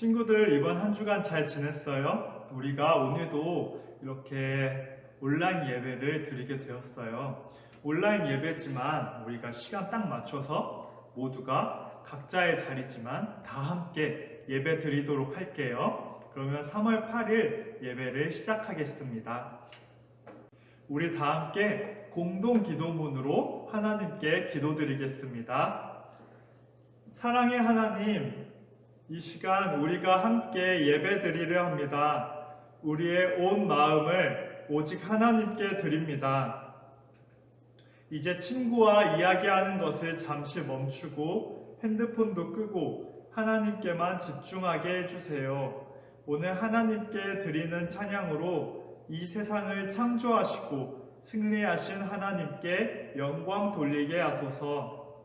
친구들, 이번 한 주간 잘 지냈어요? 우리가 오늘도 이렇게 온라인 예배를 드리게 되었어요. 온라인 예배지만 우리가 시간 딱 맞춰서 모두가 각자의 자리지만 다 함께 예배 드리도록 할게요. 그러면 3월 8일 예배를 시작하겠습니다. 우리 다 함께 공동 기도문으로 하나님께 기도드리겠습니다. 사랑의 하나님, 이 시간 우리가 함께 예배드리려 합니다. 우리의 온 마음을 오직 하나님께 드립니다. 이제 친구와 이야기하는 것을 잠시 멈추고 핸드폰도 끄고 하나님께만 집중하게 해주세요. 오늘 하나님께 드리는 찬양으로 이 세상을 창조하시고 승리하신 하나님께 영광 돌리게 하소서.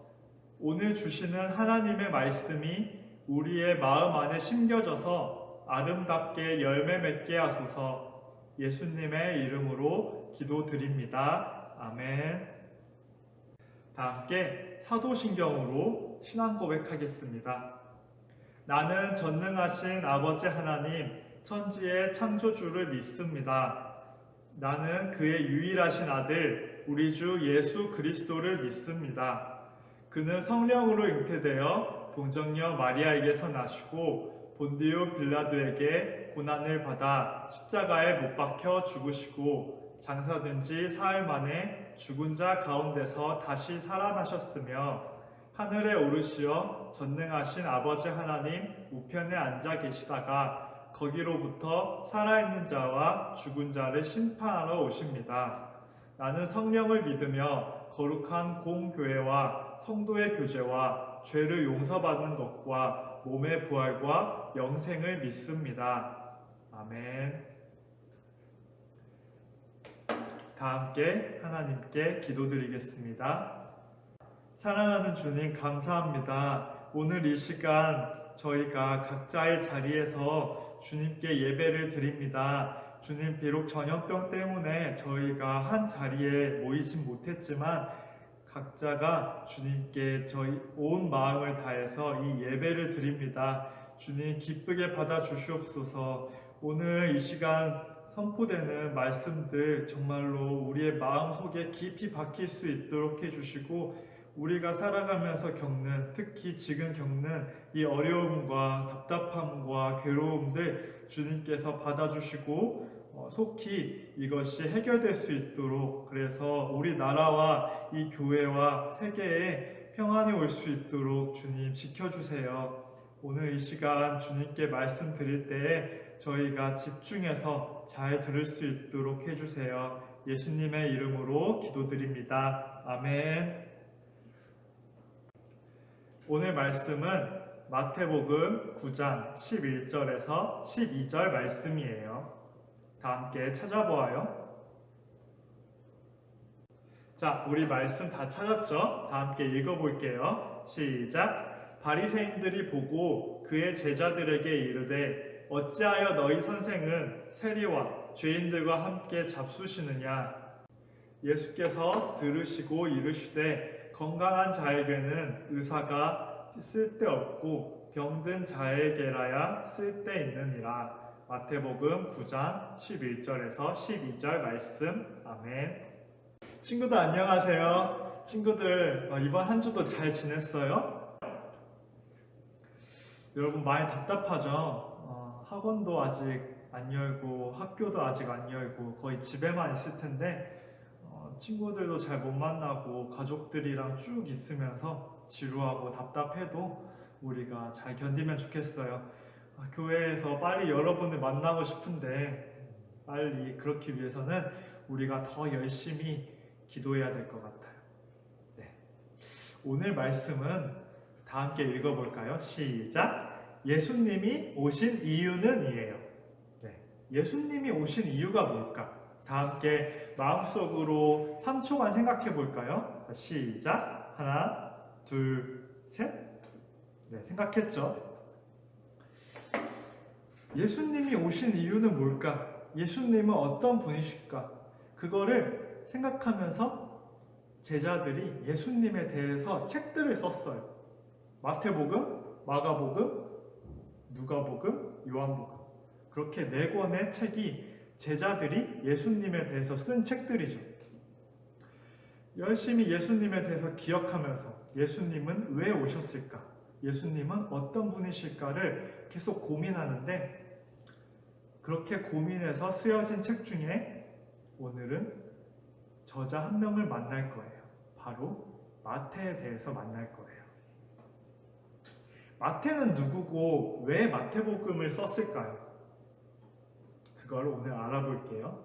오늘 주시는 하나님의 말씀이 우리의 마음 안에 심겨져서 아름답게 열매 맺게 하소서. 예수님의 이름으로 기도드립니다. 아멘. 다 함께 사도신경으로 신앙 고백하겠습니다. 나는 전능하신 아버지 하나님, 천지의 창조주를 믿습니다. 나는 그의 유일하신 아들, 우리 주 예수 그리스도를 믿습니다. 그는 성령으로 잉태되어 동정녀 마리아에게서 나시고 본디오 빌라도에게 고난을 받아 십자가에 못 박혀 죽으시고 장사된 지 사흘 만에 죽은 자 가운데서 다시 살아나셨으며 하늘에 오르시어 전능하신 아버지 하나님 우편에 앉아 계시다가 거기로부터 살아있는 자와 죽은 자를 심판하러 오십니다. 나는 성령을 믿으며 거룩한 공교회와 성도의 교제와 죄를 용서받는 것과 몸의 부활과 영생을 믿습니다. 아멘. 다 함께 하나님께 기도드리겠습니다. 사랑하는 주님, 감사합니다. 오늘 이 시간 저희가 각자의 자리에서 주님께 예배를 드립니다. 주님, 비록 전염병 때문에 저희가 한 자리에 모이진 못했지만 각자가 주님께 저희 온 마음을 다해서 이 예배를 드립니다. 주님, 기쁘게 받아 주시옵소서. 오늘 이 시간 선포되는 말씀들 정말로 우리의 마음속에 깊이 박힐 수 있도록 해주시고 우리가 살아가면서 겪는, 특히 지금 겪는 이 어려움과 답답함과 괴로움들 주님께서 받아주시고 속히 이것이 해결될 수 있도록, 그래서 우리 나라와 이 교회와 세계에 평안이 올 수 있도록 주님 지켜주세요. 오늘 이 시간 주님께 말씀드릴 때에 저희가 집중해서 잘 들을 수 있도록 해주세요. 예수님의 이름으로 기도드립니다. 아멘. 오늘 말씀은 마태복음 9장 11절에서 12절 말씀이에요. 다 함께 찾아보아요. 자, 우리 말씀 다 찾았죠? 다 함께 읽어볼게요. 시작. 바리새인들이 보고 그의 제자들에게 이르되 어찌하여 너희 선생은 세리와 죄인들과 함께 잡수시느냐? 예수께서 들으시고 이르시되 건강한 자에게는 의사가 쓸데없고 병든 자에게라야 쓸데있느니라. 마태복음 9장 11절에서 12절 말씀. 아멘. 친구들 안녕하세요. 친구들 이번 한 주도 잘 지냈어요? 여러분 많이 답답하죠? 학원도 아직 안 열고 학교도 아직 안 열고 거의 집에만 있을 텐데 친구들도 잘 못 만나고 가족들이랑 쭉 있으면서 지루하고 답답해도 우리가 잘 견디면 좋겠어요. 교회에서 빨리 여러분을 만나고 싶은데 빨리 그렇기 위해서는 우리가 더 열심히 기도해야 될 것 같아요. 네. 오늘 말씀은 다 함께 읽어볼까요? 시작! 예수님이 오신 이유는 이에요. 네. 예수님이 오신 이유가 뭘까? 다 함께 마음속으로 3초간 생각해 볼까요? 시작! 하나, 둘, 셋. 네, 생각했죠? 예수님이 오신 이유는 뭘까? 예수님은 어떤 분이실까? 그거를 생각하면서 제자들이 예수님에 대해서 책들을 썼어요. 마태복음, 마가복음, 누가복음, 요한복음. 그렇게 4권의 책이 제자들이 예수님에 대해서 쓴 책들이죠. 열심히 예수님에 대해서 기억하면서 예수님은 왜 오셨을까? 예수님은 어떤 분이실까를 계속 고민하는데, 그렇게 고민해서 쓰여진 책 중에 오늘은 저자 한 명을 만날 거예요. 바로 마태에 대해서 만날 거예요. 마태는 누구고 왜 마태복음을 썼을까요? 그걸 오늘 알아볼게요.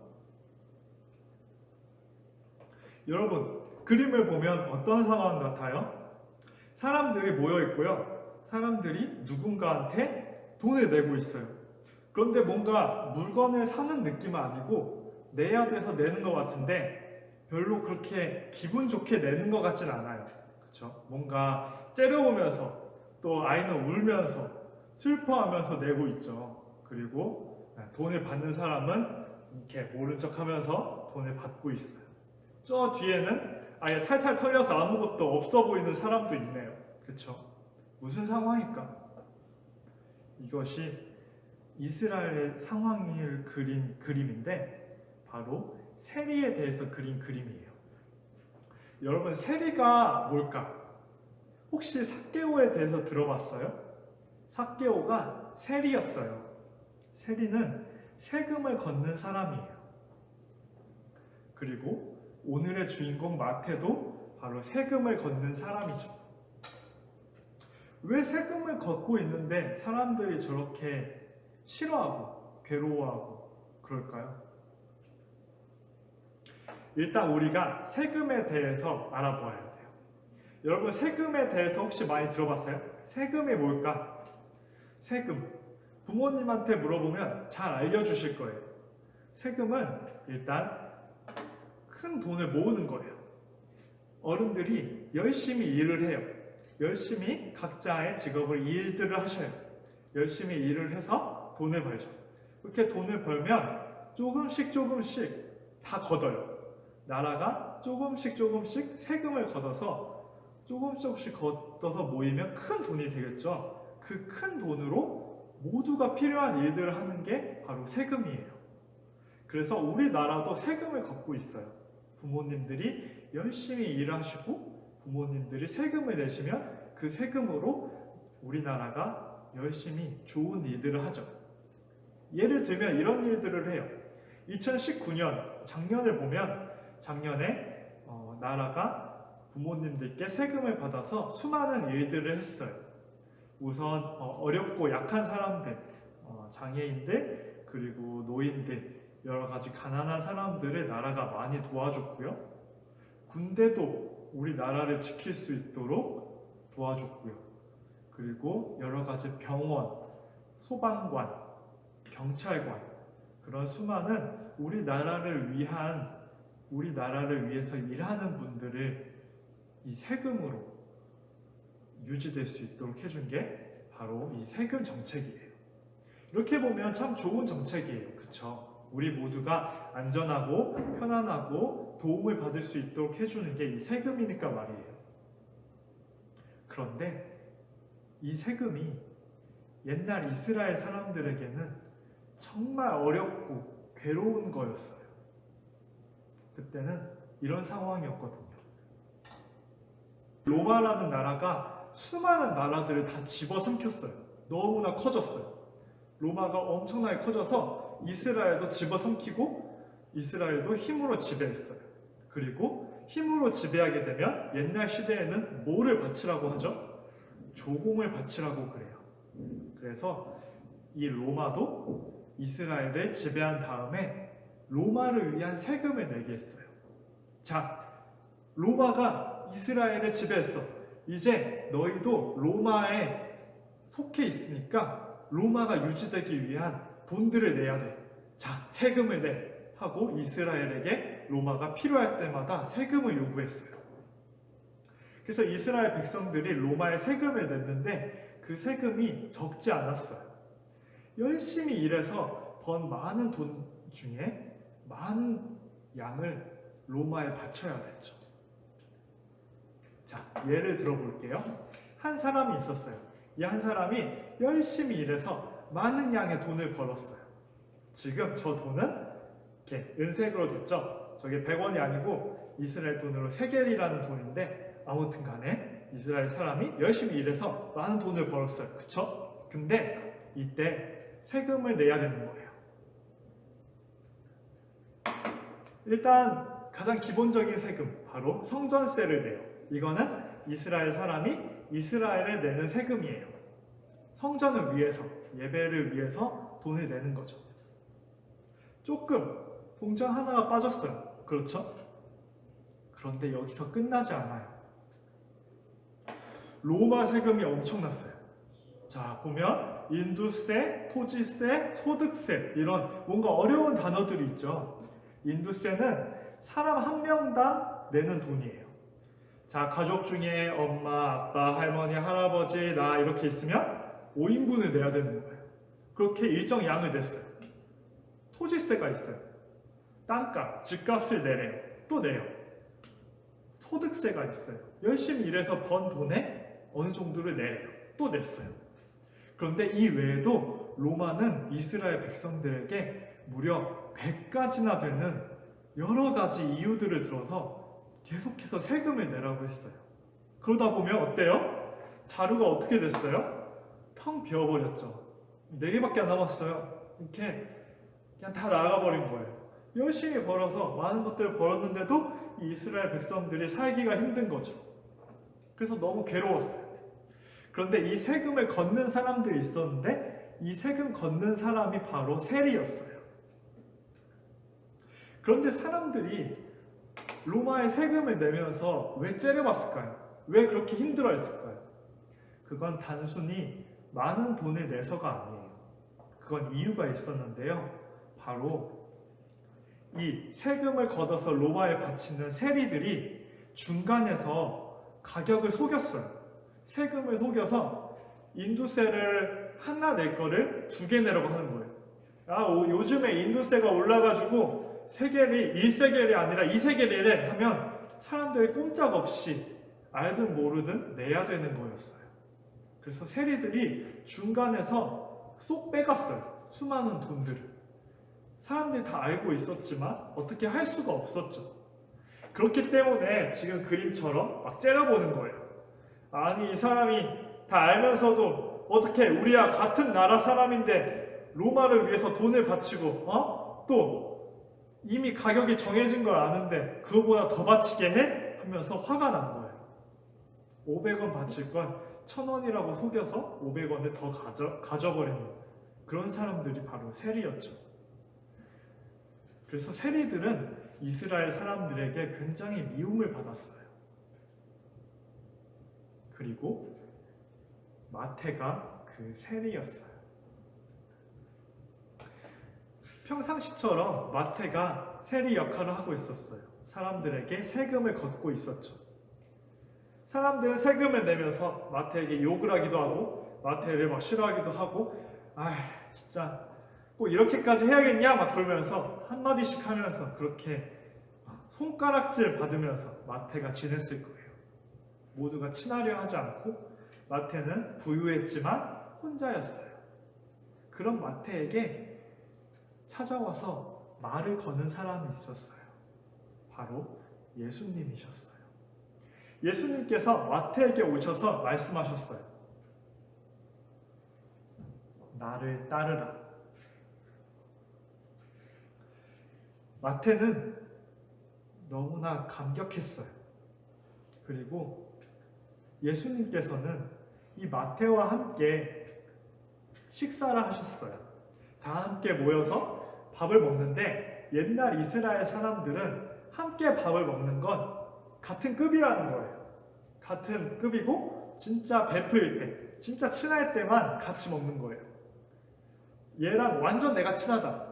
여러분, 그림을 보면 어떤 상황 같아요? 사람들이 모여 있고요. 사람들이 누군가한테 돈을 내고 있어요. 그런데 뭔가 물건을 사는 느낌은 아니고 내야 돼서 내는 것 같은데 별로 그렇게 기분 좋게 내는 것 같진 않아요. 그렇죠? 뭔가 째려보면서 또 아이는 울면서 슬퍼하면서 내고 있죠. 그리고 돈을 받는 사람은 이렇게 모른 척하면서 돈을 받고 있어요. 저 뒤에는 아예 탈탈 털려서 아무것도 없어 보이는 사람도 있네요. 그렇죠? 무슨 상황일까? 이것이 이스라엘의 상황을 그린 그림인데 바로 세리에 대해서 그린 그림이에요. 여러분, 세리가 뭘까? 혹시 삭개오에 대해서 들어봤어요? 삭개오가 세리였어요. 세리는 세금을 걷는 사람이에요. 그리고 오늘의 주인공 마태도 바로 세금을 걷는 사람이죠. 왜 세금을 걷고 있는데 사람들이 저렇게 싫어하고 괴로워하고 그럴까요? 일단 우리가 세금에 대해서 알아보아야 돼요. 여러분, 세금에 대해서 혹시 많이 들어봤어요? 세금이 뭘까? 세금. 부모님한테 물어보면 잘 알려주실 거예요. 세금은 일단 큰 돈을 모으는 거예요. 어른들이 열심히 일을 해요. 열심히 각자의 직업을 일들을 하셔요. 열심히 일을 해서 돈을 벌죠. 그렇게 돈을 벌면 조금씩 다 걷어요. 나라가 조금씩 세금을 걷어서 조금씩 걷어서 모이면 큰 돈이 되겠죠. 그 큰 돈으로 모두가 필요한 일들을 하는 게 바로 세금이에요. 그래서 우리나라도 세금을 걷고 있어요. 부모님들이 열심히 일하시고 부모님들이 세금을 내시면 그 세금으로 우리나라가 열심히 좋은 일들을 하죠. 예를 들면 이런 일들을 해요. 2019년 작년을 보면 작년에 나라가 부모님들께 세금을 받아서 수많은 일들을 했어요. 우선 어렵고 약한 사람들, 장애인들, 그리고 노인들, 여러 가지 가난한 사람들을 나라가 많이 도와줬고요. 군대도 우리나라를 지킬 수 있도록 도와줬고요. 그리고 여러 가지 병원, 소방관, 경찰관, 그런 수많은 우리나라를 위해서 일하는 분들을 이 세금으로 유지될 수 있도록 해준 게 바로 이 세금 정책이에요. 이렇게 보면 참 좋은 정책이에요. 그쵸? 우리 모두가 안전하고 편안하고 도움을 받을 수 있도록 해주는 게 이 세금이니까 말이에요. 그런데 이 세금이 옛날 이스라엘 사람들에게는 정말 어렵고 괴로운 거였어요. 그때는 이런 상황이었거든요. 로마라는 나라가 수많은 나라들을 다 집어삼켰어요. 너무나 커졌어요. 로마가 엄청나게 커져서 이스라엘도 집어삼키고 이스라엘도 힘으로 지배했어요. 그리고 힘으로 지배하게 되면 옛날 시대에는 뭐를 바치라고 하죠? 조공을 바치라고 그래요. 그래서 이 로마도 이스라엘을 지배한 다음에 로마를 위한 세금을 내게 했어요. 자, 로마가 이스라엘을 지배했어. 이제 너희도 로마에 속해 있으니까 로마가 유지되기 위한 돈들을 내야 돼. 자, 세금을 내. 하고 이스라엘에게 로마가 필요할 때마다 세금을 요구했어요. 그래서 이스라엘 백성들이 로마에 세금을 냈는데 그 세금이 적지 않았어요. 열심히 일해서 번 많은 돈 중에 많은 양을 로마에 바쳐야 됐죠. 자, 예를 들어볼게요. 한 사람이 있었어요. 이 한 사람이 열심히 일해서 많은 양의 돈을 벌었어요. 지금 저 돈은 이렇게 은색으로 됐죠. 저게 100원이 아니고 이스라엘 돈으로 세겔이라는 돈인데, 아무튼 간에 이스라엘 사람이 열심히 일해서 많은 돈을 벌었어요. 그쵸? 근데 이때 세금을 내야 되는 거예요. 일단 가장 기본적인 세금, 바로 성전세를 내요. 이거는 이스라엘 사람이 이스라엘에 내는 세금이에요. 성전을 위해서, 예배를 위해서 돈을 내는 거죠. 조금 동전 하나가 빠졌어요. 그렇죠? 그런데 여기서 끝나지 않아요. 로마 세금이 엄청났어요. 자, 보면 인두세, 토지세, 소득세, 이런 뭔가 어려운 단어들이 있죠. 인두세는 사람 한 명당 내는 돈이에요. 자, 가족 중에 엄마, 아빠, 할머니, 할아버지, 나 이렇게 있으면 5인분을 내야 되는 거예요. 그렇게 일정 양을 냈어요. 토지세가 있어요. 땅값, 집값을 내래요. 또 내요. 소득세가 있어요. 열심히 일해서 번 돈에 어느 정도를 내래요. 또 냈어요. 그런데 이 외에도 로마는 이스라엘 백성들에게 무려 100가지나 되는 여러 가지 이유들을 들어서 계속해서 세금을 내라고 했어요. 그러다 보면 어때요? 자루가 어떻게 됐어요? 텅 비어버렸죠. 4개밖에 안 남았어요. 이렇게 그냥 다 나가버린 거예요. 열심히 벌어서 많은 것들을 벌었는데도 이 이스라엘 백성들이 살기가 힘든 거죠. 그래서 너무 괴로웠어요. 그런데 이 세금을 걷는 사람들이 있었는데 이 세금 걷는 사람이 바로 세리였어요. 그런데 사람들이 로마의 세금을 내면서 왜 째려봤을까요? 왜 그렇게 힘들어했을까요? 그건 단순히 많은 돈을 내서가 아니에요. 그건 이유가 있었는데요. 바로 이 세금을 걷어서 로마에 바치는 세리들이 중간에서 가격을 속였어요. 세금을 속여서 인두세를 하나 낼 거를 2개 내라고 하는 거예요. 요즘에 인두세가 올라가지고 세겔이 1세겔이 아니라 2세겔이래 하면 사람들이 꼼짝없이 알든 모르든 내야 되는 거였어요. 그래서 세리들이 중간에서 쏙 빼갔어요. 수많은 돈들을. 사람들이 다 알고 있었지만 어떻게 할 수가 없었죠. 그렇기 때문에 지금 그림처럼 막 째려보는 거예요. 아니, 이 사람이 다 알면서도 어떻게 우리와 같은 나라 사람인데 로마를 위해서 돈을 바치고 또 이미 가격이 정해진 걸 아는데 그거보다 더 바치게 해? 하면서 화가 난 거예요. 500원 바칠 건 1000원이라고 속여서 500원을 더 가져버리는 그런 사람들이 바로 세리였죠. 그래서 세리들은 이스라엘 사람들에게 굉장히 미움을 받았어요. 그리고 마태가 그 세리였어요. 평상시처럼 마태가 세리 역할을 하고 있었어요. 사람들에게 세금을 걷고 있었죠. 사람들은 세금을 내면서 마태에게 욕을 하기도 하고 마태를 막 싫어하기도 하고 진짜 꼭 이렇게까지 해야겠냐 막 그러면서 한마디씩 하면서 그렇게 손가락질 받으면서 마태가 지냈을 거예요. 모두가 친하려 하지 않고 마태는 부유했지만 혼자였어요. 그런 마태에게 찾아와서 말을 거는 사람이 있었어요. 바로 예수님이셨어요. 예수님께서 마태에게 오셔서 말씀하셨어요. 나를 따르라. 마태는 너무나 감격했어요. 그리고 예수님께서는 이 마태와 함께 식사를 하셨어요. 다 함께 모여서 밥을 먹는데 옛날 이스라엘 사람들은 함께 밥을 먹는 건 같은 급이라는 거예요. 같은 급이고 진짜 베프일 때, 진짜 친할 때만 같이 먹는 거예요. 얘랑 완전 내가 친하다.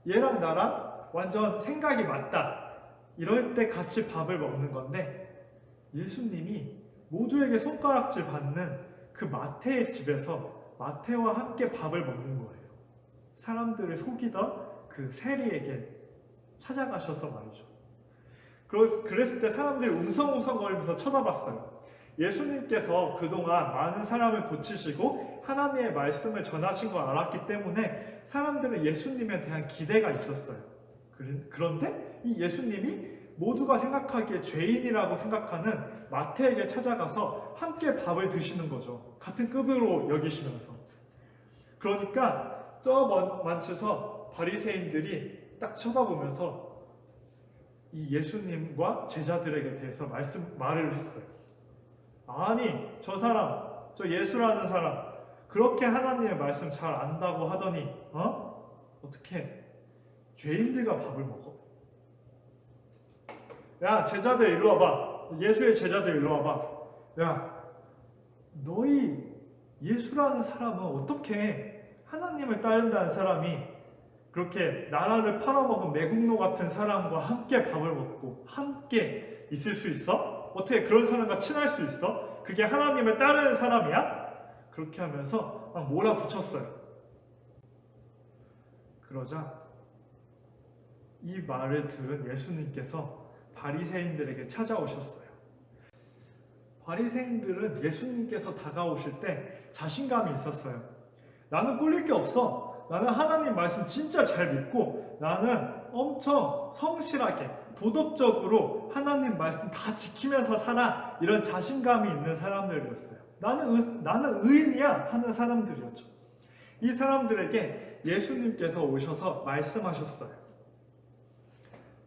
얘랑 나랑 완전 생각이 맞다. 이럴 때 같이 밥을 먹는 건데 예수님이 모두에게 손가락질 받는 그 마태의 집에서 마태와 함께 밥을 먹는 거예요. 사람들을 속이던 그 세리에게 찾아가셔서 말이죠. 그랬을 때 사람들이 웅성웅성거리면서 쳐다봤어요. 예수님께서 그동안 많은 사람을 고치시고 하나님의 말씀을 전하신 걸 알았기 때문에 사람들은 예수님에 대한 기대가 있었어요. 그런데 이 예수님이 모두가 생각하기에 죄인이라고 생각하는 마태에게 찾아가서 함께 밥을 드시는 거죠. 같은 급으로 여기시면서. 그러니까 저 먼치서 바리새인들이 딱 쳐다보면서 이 예수님과 제자들에게 대해서 말을 했어요. 아니, 저 사람, 저 예수라는 사람 그렇게 하나님의 말씀 잘 안다고 하더니 어떻게 죄인들과 밥을 먹어? 야, 제자들 일로 와봐. 예수의 제자들 일로 와봐. 야, 너희 예수라는 사람은 어떻게 하나님을 따른다는 사람이 그렇게 나라를 팔아먹은 매국노 같은 사람과 함께 밥을 먹고 함께 있을 수 있어? 어떻게 그런 사람과 친할 수 있어? 그게 하나님을 따르는 사람이야? 그렇게 하면서 막 몰아붙였어요. 그러자 이 말을 들은 예수님께서 바리새인들에게 찾아오셨어요. 바리새인들은 예수님께서 다가오실 때 자신감이 있었어요. 나는 꿀릴 게 없어. 나는 하나님 말씀 진짜 잘 믿고 나는 엄청 성실하게 도덕적으로 하나님 말씀 다 지키면서 살아. 이런 자신감이 있는 사람들이었어요. 나는 의인이야 하는 사람들이었죠. 이 사람들에게 예수님께서 오셔서 말씀하셨어요.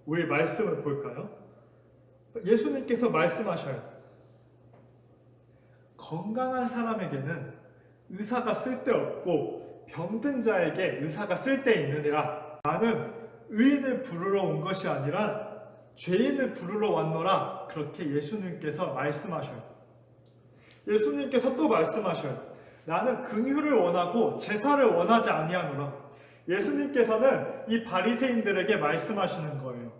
우리 말씀을 볼까요? 예수님께서 말씀하셔요. 건강한 사람에게는 의사가 쓸데없고 병든 자에게 의사가 쓸데있느니라. 나는 의인을 부르러 온 것이 아니라 죄인을 부르러 왔노라. 그렇게 예수님께서 말씀하셔요. 예수님께서 또 말씀하셔요. 나는 긍휼을 원하고 제사를 원하지 아니하노라. 예수님께서는 이 바리새인들에게 말씀하시는 거예요.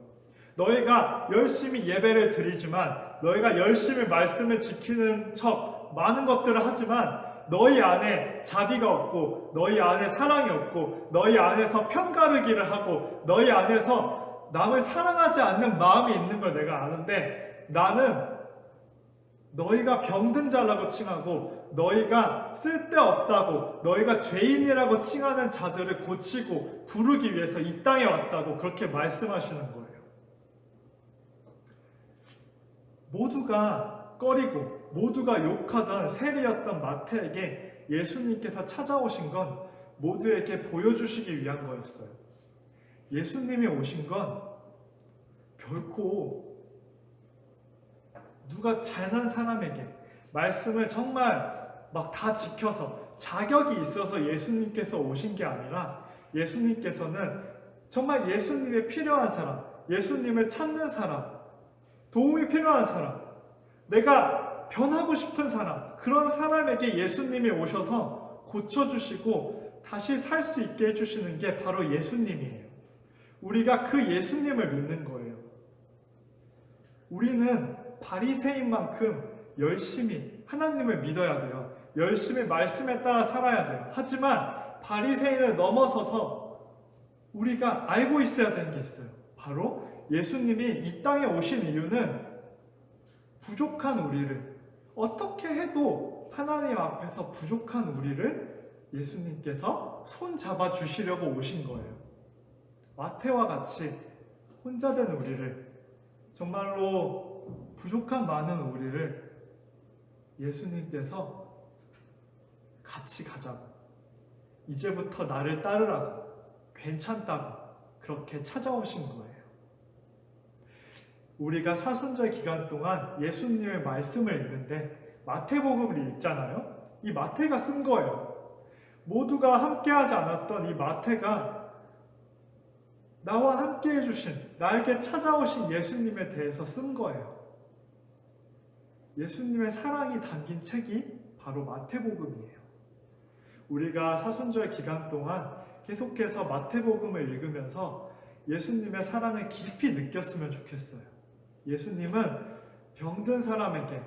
너희가 열심히 예배를 드리지만 너희가 열심히 말씀을 지키는 척 많은 것들을 하지만 너희 안에 자비가 없고 너희 안에 사랑이 없고 너희 안에서 편가르기를 하고 너희 안에서 남을 사랑하지 않는 마음이 있는 걸 내가 아는데 나는 너희가 병든 자라고 칭하고 너희가 쓸데없다고 너희가 죄인이라고 칭하는 자들을 고치고 부르기 위해서 이 땅에 왔다고 그렇게 말씀하시는 거예요. 모두가 꺼리고 모두가 욕하던 세리였던 마태에게 예수님께서 찾아오신 건 모두에게 보여주시기 위한 거였어요. 예수님이 오신 건 결코 누가 잘난 사람에게 말씀을 정말 막 다 지켜서 자격이 있어서 예수님께서 오신 게 아니라 예수님께서는 정말 예수님이 필요한 사람, 예수님을 찾는 사람, 도움이 필요한 사람, 내가 변하고 싶은 사람, 그런 사람에게 예수님이 오셔서 고쳐주시고 다시 살 수 있게 해주시는 게 바로 예수님이에요. 우리가 그 예수님을 믿는 거예요. 우리는 바리새인만큼 열심히 하나님을 믿어야 돼요. 열심히 말씀에 따라 살아야 돼요. 하지만 바리새인을 넘어서서 우리가 알고 있어야 되는 게 있어요. 바로 예수님이 이 땅에 오신 이유는 부족한 우리를 어떻게 해도 하나님 앞에서 부족한 우리를 예수님께서 손 잡아 주시려고 오신 거예요. 마태와 같이 혼자 된 우리를, 정말로 부족한 많은 우리를 예수님께서 같이 가자고, 이제부터 나를 따르라고, 괜찮다고 그렇게 찾아오신 거예요. 우리가 사순절 기간 동안 예수님의 말씀을 읽는데 마태복음을 읽잖아요. 이 마태가 쓴 거예요. 모두가 함께하지 않았던 이 마태가 나와 함께 해주신, 나에게 찾아오신 예수님에 대해서 쓴 거예요. 예수님의 사랑이 담긴 책이 바로 마태복음이에요. 우리가 사순절 기간 동안 계속해서 마태복음을 읽으면서 예수님의 사랑을 깊이 느꼈으면 좋겠어요. 예수님은 병든 사람에게,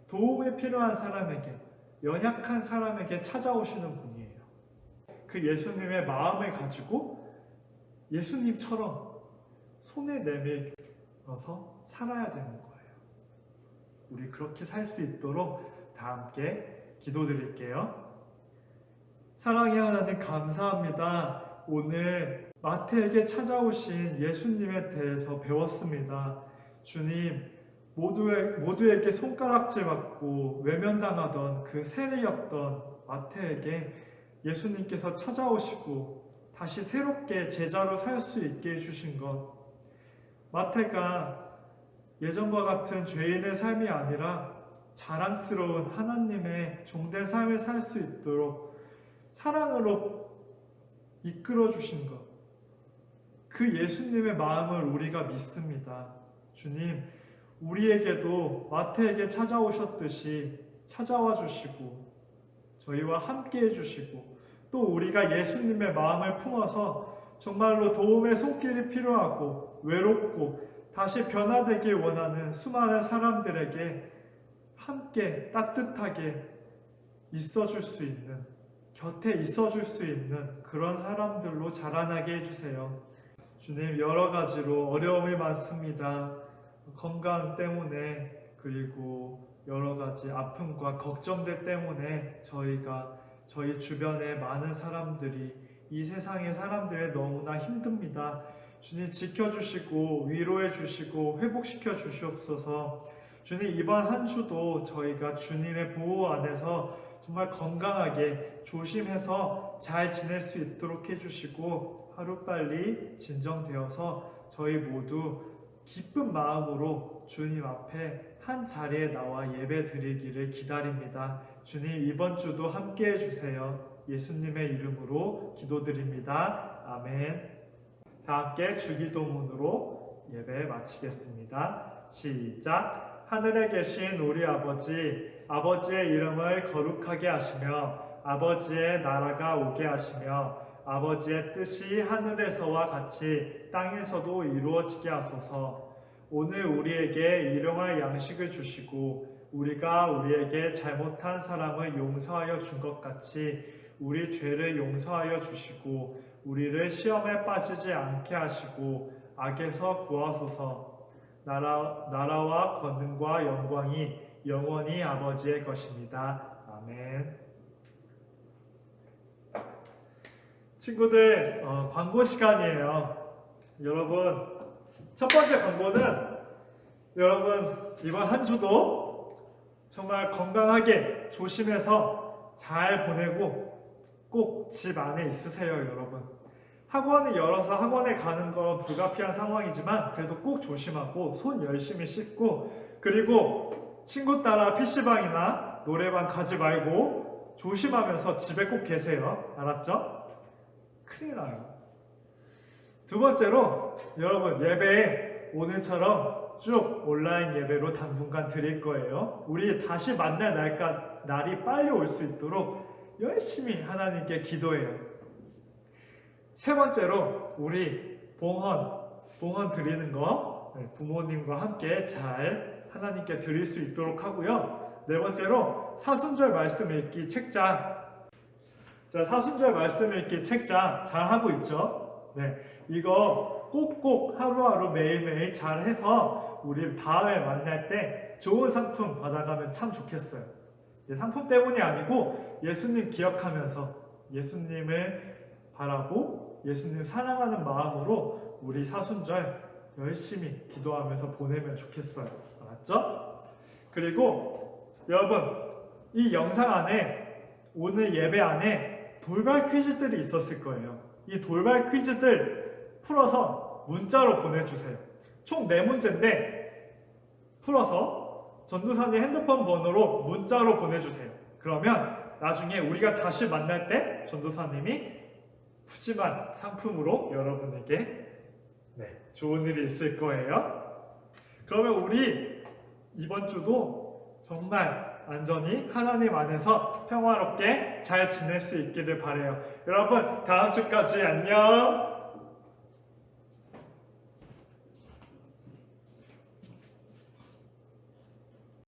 도움이 필요한 사람에게, 연약한 사람에게 찾아오시는 분이에요. 그 예수님의 마음을 가지고 예수님처럼 손에 내밀어서 살아야 되는 거예요. 우리 그렇게 살 수 있도록 다 함께 기도드릴게요. 사랑의 하나님 감사합니다. 오늘 마태에게 찾아오신 예수님에 대해서 배웠습니다. 주님, 모두에게 손가락질 받고 외면당하던 그 세리였던 마태에게 예수님께서 찾아오시고 다시 새롭게 제자로 살 수 있게 해주신 것, 마태가 예전과 같은 죄인의 삶이 아니라 자랑스러운 하나님의 종된 삶을 살 수 있도록 사랑으로 이끌어 주신 것, 그 예수님의 마음을 우리가 믿습니다. 주님, 우리에게도 마태에게 찾아오셨듯이 찾아와 주시고 저희와 함께 해주시고, 또 우리가 예수님의 마음을 품어서 정말로 도움의 손길이 필요하고 외롭고 다시 변화되길 원하는 수많은 사람들에게 함께 따뜻하게 있어줄 수 있는, 곁에 있어줄 수 있는 그런 사람들로 자라나게 해주세요. 주님, 여러 가지로 어려움이 많습니다. 건강 때문에, 그리고 여러 가지 아픔과 걱정들 때문에 저희 주변에 많은 사람들이, 이 세상의 사람들이 너무나 힘듭니다. 주님, 지켜주시고 위로해 주시고 회복시켜 주시옵소서. 주님, 이번 한 주도 저희가 주님의 보호 안에서 정말 건강하게 조심해서 잘 지낼 수 있도록 해주시고, 하루빨리 진정되어서 저희 모두 기쁜 마음으로 주님 앞에 한 자리에 나와 예배 드리기를 기다립니다. 주님, 이번 주도 함께 해주세요. 예수님의 이름으로 기도드립니다. 아멘. 다 함께 주기도문으로 예배 마치겠습니다. 시작. 하늘에 계신 우리 아버지, 아버지의 이름을 거룩하게 하시며 아버지의 나라가 오게 하시며 아버지의 뜻이 하늘에서와 같이 땅에서도 이루어지게 하소서. 오늘 우리에게 일용할 양식을 주시고 우리가 우리에게 잘못한 사람을 용서하여 준 것 같이 우리 죄를 용서하여 주시고 우리를 시험에 빠지지 않게 하시고 악에서 구하소서. 나라와 권능과 영광이 영원히 아버지의 것입니다. 아멘. 친구들, 광고 시간이에요. 여러분, 첫 번째 광고는, 여러분 이번 한 주도 정말 건강하게 조심해서 잘 보내고 꼭 집 안에 있으세요. 여러분, 학원을 열어서 학원에 가는 건 불가피한 상황이지만 그래도 꼭 조심하고 손 열심히 씻고, 그리고 친구 따라 PC방이나 노래방 가지 말고 조심하면서 집에 꼭 계세요. 알았죠? 큰일 나요. 두 번째로, 여러분 예배 오늘처럼 쭉 온라인 예배로 당분간 드릴 거예요. 우리 다시 만날 날이 빨리 올 수 있도록 열심히 하나님께 기도해요. 세 번째로, 우리 봉헌 드리는 거 부모님과 함께 잘 하나님께 드릴 수 있도록 하고요. 네 번째로, 사순절 말씀 읽기 책장. 자, 사순절 말씀 읽기 책장 잘 하고 있죠? 네, 이거 꼭꼭 하루하루 매일매일 잘 해서 우리 다음에 만날 때 좋은 상품 받아가면 참 좋겠어요. 상품 때문이 아니고 예수님 기억하면서 예수님을 바라고 예수님 사랑하는 마음으로 우리 사순절 열심히 기도하면서 보내면 좋겠어요. 알았죠? 그리고 여러분, 이 영상 안에, 오늘 예배 안에 돌발 퀴즈들이 있었을 거예요. 이 돌발 퀴즈들 풀어서 문자로 보내주세요. 총 4문제인데 풀어서 전도사님 핸드폰 번호로 문자로 보내주세요. 그러면 나중에 우리가 다시 만날 때 전도사님이 푸짐한 상품으로 여러분에게 좋은 일이 있을 거예요. 그러면 우리 이번 주도 정말 안전히 하나님 안에서 평화롭게 잘 지낼 수 있기를 바라요. 여러분, 다음 주까지 안녕.